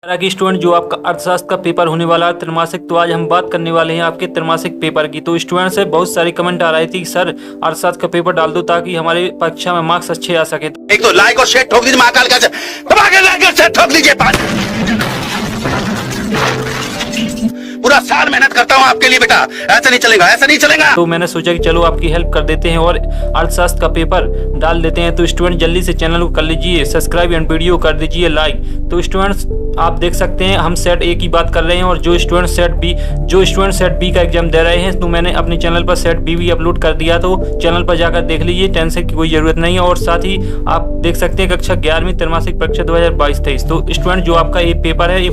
तरह की स्टूडेंट जो आपका अर्थशास्त्र का पेपर होने वाला है त्रैमासिक, तो आज हम बात करने वाले हैं आपके त्रैमासिक पेपर की। तो स्टूडेंट से बहुत सारी कमेंट आ रही थी कि सर अर्थशास्त्र का पेपर डाल दो ताकि हमारी परीक्षा में मार्क्स अच्छे आ सके। एक तो लाइक और शेयर ठोक दीजिए, महाकाल का दबा के लाइक और शेयर ठोक दीजिए। पूरा साल मेहनत करता हूँ आपके लिए बेटा, ऐसा नहीं चलेगा, ऐसा नहीं चलेगा। तो मैंने सोचा कि चलो आपकी हेल्प कर देते हैं और अर्थशास्त्र का पेपर डाल देते हैं। तो स्टूडेंट जल्दी से चैनल को कर लीजिए सब्सक्राइब एंड वीडियो कर दीजिए लाइक। तो स्टूडेंट्स आप देख सकते हैं हम सेट ए की बात कर रहे हैं और जो स्टूडेंट सेट बी का एग्जाम दे रहे हैं, तो मैंने अपने चैनल पर सेट बी भी अपलोड कर दिया, तो चैनल पर जाकर देख लीजिए, टेंशन की कोई जरूरत नहीं है। और साथ ही आप देख सकते हैं कक्षा 11वीं त्रैमासिक परीक्षा 2022-23। तो स्टूडेंट जो आपका ये पेपर है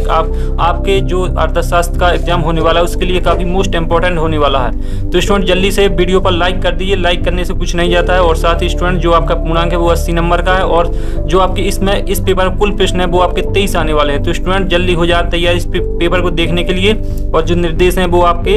आपके जो अर्थशास्त्र का एग्जाम होने वाला है उसके लिए काफी मोस्ट इंपॉर्टेंट होने वाला है। तो स्टूडेंट जल्दी से वीडियो पर लाइक कर दीजिए, लाइक करने से कुछ नहीं जाता है। और साथ ही स्टूडेंट जो आपका पूर्णांक है वो 80 नंबर का है और जो आपके इस पेपर में कुल प्रश्न है वो आपके 23 आने वाले हैं। तो स्टूडेंट जल्दी हो जाए तैयार इस पेपर को देखने के लिए। और जो निर्देश हैं वो आपके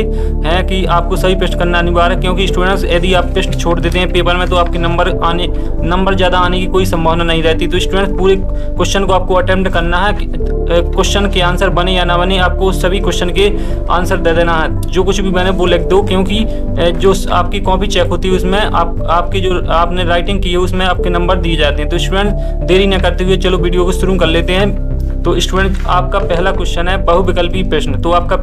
हैं कि आपको सही प्रश्न करना अनिवार्य है, क्योंकि स्टूडेंट्स यदि आप प्रश्न छोड़ देते हैं पेपर में तो आपके नंबर ज्यादा आने की कोई संभावना नहीं रहती। तो स्टूडेंट पूरे क्वेश्चन को आपको अटेम्प्ट करना है, क्वेश्चन के आंसर बने या ना बने आपको सभी क्वेश्चन के आंसर दे देना है। जो कुछ भी मैंने वो लिख दो, क्योंकि जो आपकी कॉपी चेक होती है उसमें आपकी जो आपने राइटिंग की है उसमें आपके नंबर दिए जाते हैं। तो स्टूडेंट देरी न करते हुए चलो वीडियो को शुरू कर लेते हैं। तो स्टूडेंट आपका पहला क्वेश्चन है बहुविकल्पी प्रश्न। तो आपका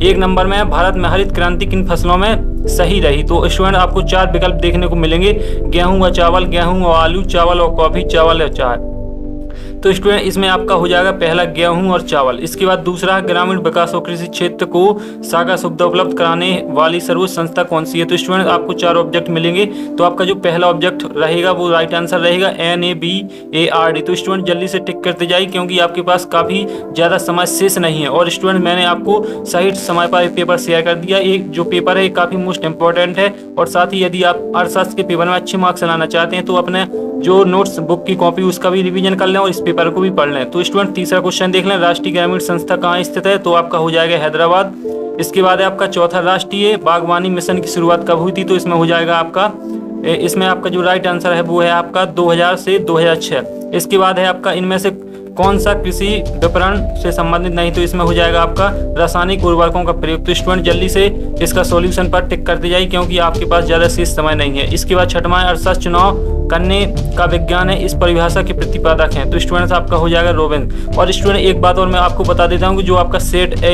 1 नंबर में है भारत में हरित क्रांति किन फसलों में सही रही। तो स्टूडेंट आपको 4 विकल्प देखने को मिलेंगे, गेहूं व चावल, गेहूं व आलू, चावल और कॉफी, चावल और चाय। तो स्टूडेंट इसमें आपका हो जाएगा पहला गेहूं और चावल। इसके बाद दूसरा ग्रामीण विकास और कृषि क्षेत्र को सागा सुविधा उपलब्ध कराने वाली सर्वोच्च संस्था कौन सी है। तो स्टूडेंट आपको 4 ऑब्जेक्ट मिलेंगे। तो आपका जो पहला ऑब्जेक्ट रहेगा वो राइट आंसर रहेगा NABARD। तो स्टूडेंट जल्दी से टिक करते जाइए क्योंकि आपके पास काफी ज्यादा समय शेष नहीं है। और स्टूडेंट मैंने आपको सही समय पर पेपर शेयर कर दिया। एक जो पेपर है काफी मोस्ट इंपॉर्टेंट है। और साथ ही यदि आप अर्थशास्त्र के पेपर में अच्छे मार्क्स लाना चाहते हैं तो अपने जो नोट्स बुक की कॉपी उसका भी रिवीजन कर लें और इस पेपर को भी पढ़ लें। तो स्टूडेंट तीसरा क्वेश्चन देख लें, राष्ट्रीय ग्रामीण संस्था कहाँ स्थित है। तो आपका हो जाएगा हैदराबाद। इसके बाद है आपका चौथा, राष्ट्रीय बागवानी मिशन की शुरुआत कब हुई थी। तो इसमें हो जाएगा आपका जो राइट आंसर है वो है आपका 2000 से 2006। इसके बाद है आपका इनमें से कौन सा कृषि विपणन से संबंधित नहीं। तो इसमें हो जाएगा आपका रासायनिक उर्वरकों का प्रयोग। तो स्टूडेंट जल्दी से इसका सॉल्यूशन पर टिक करते जाइए क्योंकि आपके पास ज्यादा शेष समय नहीं है। इसके बाद छठवां, अर्थशास्त्र चुनाव करने का विज्ञान है, इस परिभाषा के प्रतिपादक हैं। तो स्टूडेंट्स आपका हो जाएगा रोबिन। और स्टूडेंट एक बात और मैं आपको बता देता हूँ कि जो आपका सेट ए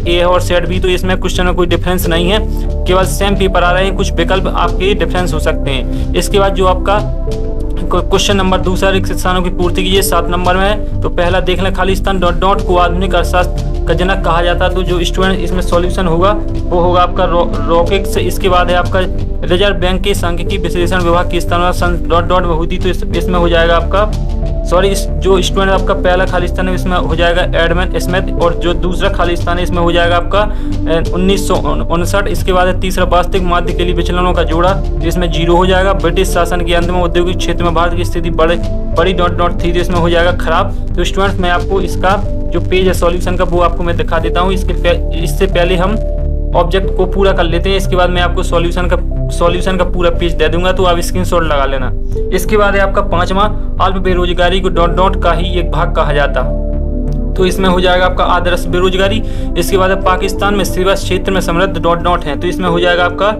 है और सेट बी, तो इसमें क्वेश्चन में कोई डिफरेंस नहीं है, केवल सेम पेपर आ रहे हैं, कुछ विकल्प आपके डिफरेंस हो सकते हैं। इसके बाद जो आपका क्वेश्चन नंबर दूसरा, रिक्त स्थानों की पूर्ति कीजिए, 7 नंबर में है। तो पहला देख लें, खालिस्तान डॉट को आधुनिक अर्थशास्त्र का जनक कहा जाता है। तो जो स्टूडेंट इसमें सॉल्यूशन होगा वो होगा आपका रॉकेक्स। इसके बाद है आपका रिजर्व बैंक के सांख्यिकी विश्लेषण विभाग की स्थापना डॉट हुई थी। तो इसमें हो जाएगा आपका जो स्टूडेंट आपका पहला खालिस्तान है इसमें हो जाएगा एडमंड स्मिथ। और जो दूसरा खालिस्तान है इसमें हो जाएगा आपका 1959। इसके बाद है तीसरा, वास्तविक माध्य के लिए विचलनों का जोड़ा, इसमें 0 हो जाएगा। ब्रिटिश शासन के अंत में औद्योगिक क्षेत्र में भारत की स्थिति बड़ी डॉट थी, तो इसमें हो जाएगा खराब। तो स्टूडेंट्स मैं आपको इसका जो पेज है सॉल्यूशन का वो आपको मैं दिखा देता हूँ। इससे पहले हम ऑब्जेक्ट को पूरा कर लेते हैं, इसके बाद मैं आपको सॉल्यूशन का पूरा पेज दे दूंगा, तो आप स्क्रीनशॉट लगा लेना। इसके बाद है आपका 5वां, अल्प बेरोजगारी को डॉट का ही एक भाग कहा जाता। तो इसमें हो जाएगा आपका आदर्श बेरोजगारी। इसके बाद है पाकिस्तान में सेवा क्षेत्र में समृद्ध डॉट है, तो इसमें हो जाएगा आपका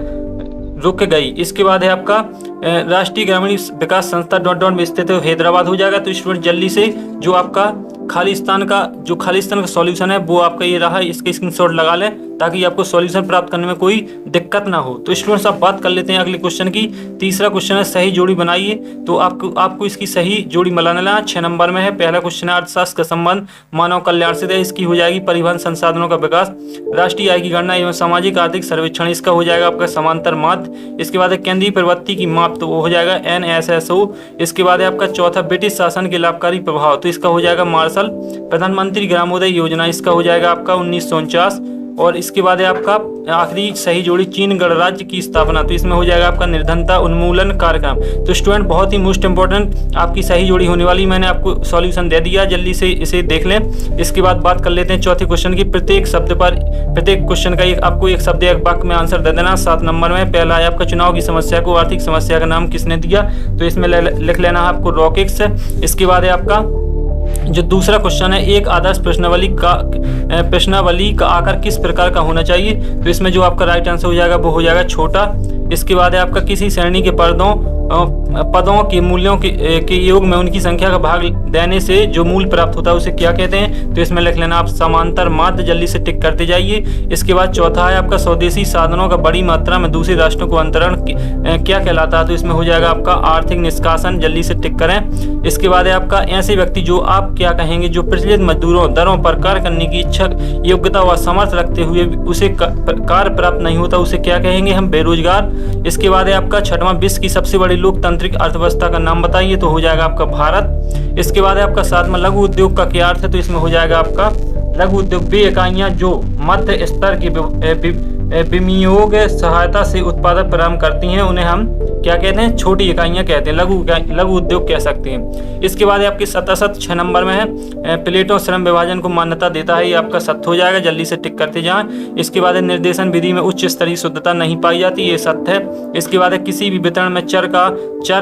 रुक गई। इसके बाद है आपका राष्ट्रीय ग्रामीण विकास संस्था डॉट में स्थित है, हैदराबाद हो जाएगा। तो स्टूडेंट जल्दी से जो आपका खालिस्तान का सॉल्यूशन है वो आपका ये रहा, इसके स्क्रीनशॉट लगा लें ताकि आपको सॉल्यूशन प्राप्त करने में कोई दिक्कत ना हो। तो स्टूडेंट्स आप बात कर लेते हैं अगले क्वेश्चन की। तीसरा क्वेश्चन है सही जोड़ी बनाइए। तो आपको इसकी सही जोड़ी बनाना 6 नंबर में है। पहला क्वेश्चन है अर्थशास्त्र का संबंध मानव कल्याण से है, इसकी हो जाएगी परिवहन संसाधनों का विकास। राष्ट्रीय आय की गणना एवं सामाजिक आर्थिक सर्वेक्षण, इसका हो जाएगा आपका समांतर माध्य। इसके बाद है केंद्रीय प्रवृत्ति की माप, तो वो हो जाएगा NSSO। इसके बाद है आपका चौथा, ब्रिटिश शासन के लाभकारी प्रभाव, तो इसका हो जाएगा मार्शल। प्रधानमंत्री ग्रामोदय योजना, इसका हो जाएगा आपका 1949। और इसके बाद है आपका आखिरी सही जोड़ी, चीन गणराज्य की स्थापना, तो इसमें हो जाएगा आपका निर्धनता उन्मूलन कार्यक्रम। तो स्टूडेंट बहुत ही मोस्ट इंपॉर्टेंट आपकी सही जोड़ी होने वाली, मैंने आपको सॉल्यूशन दे दिया, जल्दी से इसे देख लें। इसके बाद बात कर लेते हैं चौथे क्वेश्चन की। प्रत्येक क्वेश्चन का आपको एक शब्द एक वाक्य में आंसर दे देना। 7 नंबर में पहला है आपका चुनाव की समस्या को आर्थिक समस्या का नाम किसने दिया। तो इसमें लिख लेना है आपको रॉकेक्स। इसके बाद है आपका जो दूसरा क्वेश्चन है, एक आदर्श प्रश्नावली का आकार किस प्रकार का होना चाहिए? तो इसमें जो आपका राइट आंसर हो जाएगा वो हो जाएगा छोटा। इसके बाद है आपका किसी श्रेणी के पदों के मूल्यों के योग में उनकी संख्या का भाग देने से जो मूल प्राप्त होता है उसे क्या कहते हैं? तो इसमें लिख लेना आप समांतर माध्य, जल्दी से टिक करते जाइए। इसके बाद चौथा है आपका स्वदेशी साधनों का बड़ी मात्रा में दूसरे राष्ट्रों को अंतरण क्या कहलाता है? तो इसमें हो जाएगा आपका आर्थिक निष्कासन, जल्दी से टिक करें। इसके बाद है आपका ऐसे व्यक्ति जो आप क्या कहेंगे जो प्रचलित मजदूरों दरों पर कार्य करने की इच्छा, योग्यता व सामर्थ्य रखते हुए उसे कार्य प्राप्त नहीं होता, उसे क्या कहेंगे हम? बेरोजगार। इसके बाद है आपका छठवां, विश्व की सबसे बड़ी लोकतांत्रिक अर्थव्यवस्था का नाम बताइए? तो हो जाएगा आपका भारत। इसके बाद है आपका सातवां, लघु उद्योग का क्या अर्थ है? तो इसमें हो जाएगा आपका लघु उद्योग वे इकाइयां जो मध्य स्तर की विनियोग सहायता से उत्पादन प्रदान करती हैं, उन्हें हम क्या कहते हैं? छोटी इकाइयां कहते हैं, लघु उद्योग कह सकते हैं। इसके बाद आपकी सतासत 6 नंबर में है, प्लेटो श्रम विभाजन को मान्यता देता है, ये आपका सत्य हो जाएगा, जल्दी से टिक करते जाएं। इसके बाद निर्देशन विधि में उच्च स्तरीय शुद्धता नहीं पाई जाती, ये सत्य है। इसके बाद किसी भी वितरण में चर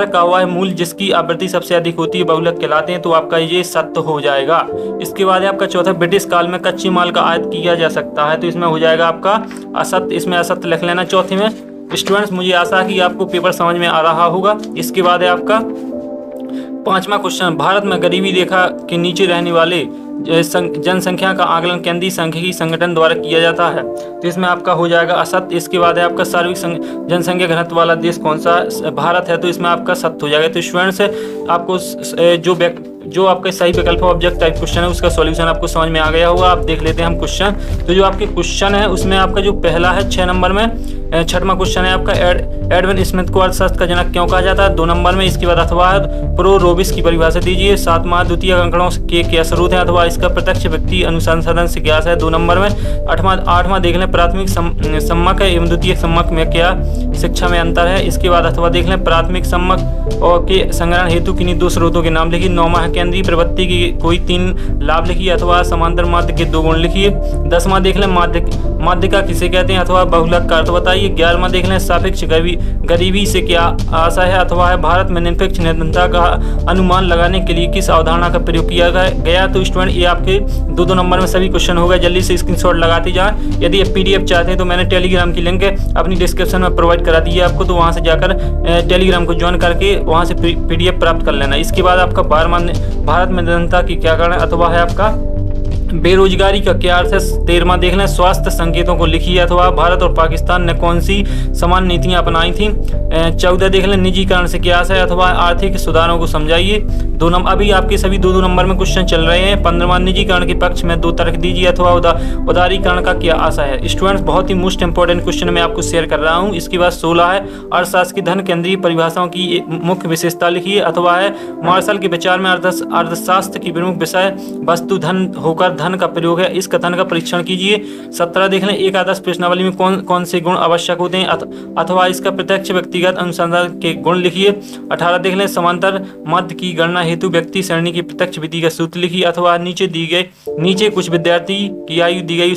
का वह मूल्य जिसकी आवृत्ति सबसे अधिक होती है बहुलक कहलाते हैं, तो आपका ये सत्य हो जाएगा। इसके बाद आपका चौथा, ब्रिटिश काल में कच्चे माल का आयात किया जा सकता है, तो इसमें हो जाएगा आपका असत्य, इसमें असत्य लिख लेना चौथे में। स्टूडेंट्स, मुझे आशा है कि आपको पेपर समझ में आ रहा होगा। इसके बाद है आपका पांचवा क्वेश्चन, भारत में गरीबी रेखा के नीचे रहने वाले जनसंख्या का आकलन केंद्रीय सांख्यिकी संगठन द्वारा किया जाता है, तो इसमें आपका हो जाएगा असत्य। इसके बाद है आपका सर्वाधिक जनसंख्या घनत्व वाला देश कौन सा? भारत है, तो इसमें आपका सत्य हो जाएगा। तो स्टूडेंट्स, आपको जो आपके सही विकल्प ऑब्जेक्ट टाइप क्वेश्चन है उसका सॉल्यूशन आपको समझ में आ गया होगा। आप देख लेते हैं हम क्वेश्चन। तो जो आपके क्वेश्चन है उसमें आपका जो पहला है 6 नंबर में, छठवां क्वेश्चन है आपका एडविन स्मिथ को अर्थशास्त्र का जनक क्यों कहा जाता है? 2 नंबर में। इसके बाद अथवा प्रो रोबिस की परिभाषा दीजिए। 7वां, द्वितीय अंकड़ों के क्या स्रोत है अथवा इसका प्रत्यक्ष व्यक्ति अनुसंधान से ज्ञास है, 2 नंबर में। 8वां देख लें, प्राथमिक सम्मक एवं द्वितीय सम्मक में क्या शिक्षा में अंतर है? इसके बाद अथवा देख लें, प्राथमिक सम्मक और के संग्रहण हेतु किन्हीं 2 स्रोतों के नाम लिखिए। 9वां है, केंद्रीय प्रवृत्ति की कोई 3 लाभ लिखिए अथवा समांतर माध्य के 2 गुण लिखिए। 10वां देख लें, माध्यिका किसे कहते हैं अथवा बहुलक का अर्थ बताइए। 11वां देख लें, सापेक्ष गरीबी से क्या आशा है अथवा है भारत में निरपेक्ष निर्धनता का अनुमान लगाने के लिए किस अवधारणा का प्रयोग किया गया? तो स्टूडेंट, ये आपके 2 नंबर में सभी क्वेश्चन हो गए, जल्दी से स्क्रीनशॉट लगाते जाएं। यदि आप पीडीएफ चाहते हैं तो मैंने टेलीग्राम की लिंक अपनी डिस्क्रिप्शन में प्रोवाइड करा दी है आपको, तो वहां से जाकर टेलीग्राम को ज्वाइन करके वहां से पीडीएफ प्राप्त कर लेना। इसके बाद आपका भारत में निर्धनता की क्या कारण अथवा है आपका बेरोजगारी का क्या अर्थ है? 13वां देख लें, स्वास्थ्य संकेतों को लिखिए अथवा भारत और पाकिस्तान ने कौन सी समान नीतियां अपनाई थी। 14 देख लें, निजीकरण से क्या है अथवा आर्थिक सुधारों को समझाइए। 2 नंबर, अभी आपके सभी 2 नंबर में क्वेश्चन चल रहे हैं। 15वां, निजीकरण के पक्ष में 2 तर्क दीजिए अथवा उदारीकरण का क्या आशा है? स्टूडेंट्स, बहुत ही मोस्ट इंपॉर्टेंट क्वेश्चन मैं आपको शेयर कर रहा हूँ। इसके बाद 16 है, अर्थशास्त्र की धन केंद्रीय परिभाषाओं की एक मुख्य विशेषता लिखिए अथवा है मार्शल के विचार में अर्थशास्त्र की प्रमुख विषय वस्तु धन होकर धन का प्रयोग है, इस कथन का परीक्षण कीजिए। 17 देख लें, एक आदर्श प्रश्नावली में कौन से गुण आवश्यक होते हैं अथवा इसका प्रत्यक्ष व्यक्तिगत अनुसंधान के गुण लिखिए। 18 देख लें, समांतर मध्य की गणना हेतु व्यक्ति श्रेणी की प्रत्यक्ष विधि का सूत्र लिखिए अथवा नीचे कुछ विद्यार्थी की आयु दी गई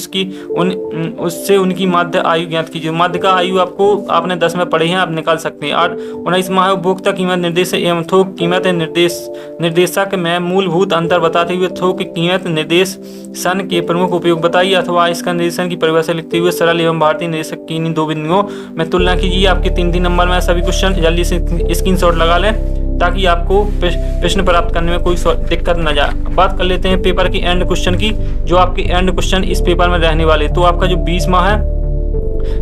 उससे उनकी माध्य आयु ज्ञात कीजिए। माध्य का आयु आपने 10 में पढ़े हैं, आप निकाल सकते हैं। 19वां, उपभोक्ता कीमत निर्देश एवं थोक कीमत निर्देशक में मूलभूत अंतर बताते हुए थोक कीमत निर्देश सन के प्रमुख उपयोग बताइए अथवा इसका निर्देशन की परिभाषा लिखते हुए सरल एवं भारतीय निर्देशक की इन 2 बिंदुओं में तुलना कीजिए। आपके 3 नंबर में सभी क्वेश्चन, जल्दी से स्क्रीनशॉट लगा लें ताकि आपको प्रश्न प्राप्त करने में कोई दिक्कत न जाए। बात कर लेते हैं पेपर की एंड क्वेश्चन की, जो आपके एंड क्वेश्चन इस पेपर में रहने वाले। तो आपका जो 20वां है,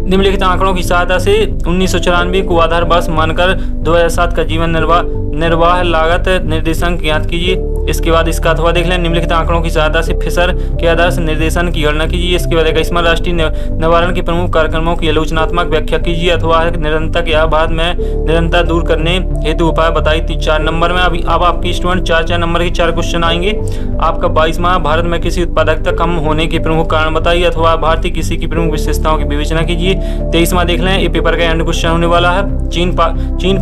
निम्नलिखित आंकड़ों की सहायता से 1994 को आधार वर्ष मानकर 2007 का जीवन निर्वाह लागत निर्देशांक ज्ञात कीजिए। इसके बाद इसका अथवा देख लें, निम्नलिखित आंकड़ों की सहायता से फिशर के आदर्श निर्देशन की गणना कीजिए। इसके बाद 21वां, राष्ट्रीय निवारण के प्रमुख कार्यक्रमों की आलोचनात्मक व्याख्या कीजिए अथवा निरंतर के अभाव में निरंतर दूर करने हेतु उपाय बताइए। 4 नंबर में अब आपकी स्टूडेंट 4 नंबर के 4 क्वेश्चन आएंगे। आपका 22वां, भारत में कृषि उत्पादकता कम होने के प्रमुख कारण बताइए अथवा भारतीय कृषि की प्रमुख विशेषताओं की विवेचना कीजिए। 23वां देख लें, ये पेपर का एंड क्वेश्चन होने वाला है। चीन,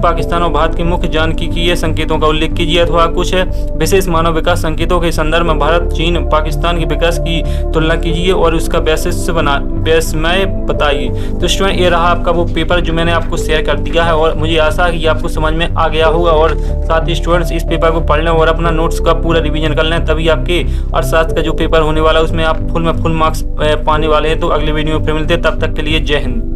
पाकिस्तान और भारत के मुख्य जानकीय संकेतों का उल्लेख कीजिए अथवा कुछ विशेष मानव विकास संकेतों के संदर्भ में भारत, चीन, पाकिस्तान के विकास की तुलना कीजिए और उसका वैषम्य बताइए। तो स्टूडेंट ये रहा आपका वो पेपर जो मैंने आपको शेयर कर दिया है और मुझे आशा है कि आपको समझ में आ गया होगा। और साथ ही स्टूडेंट्स इस पेपर को पढ़ लें और अपना नोट्स का पूरा रिवीजन कर लें, तभी आपके अर्थशास्त्र का जो पेपर होने वाला है उसमें आप फुल मार्क्स पाने वाले हैं। तो अगले वीडियो में फिर मिलते हैं, तब तक के लिए जय हिंद।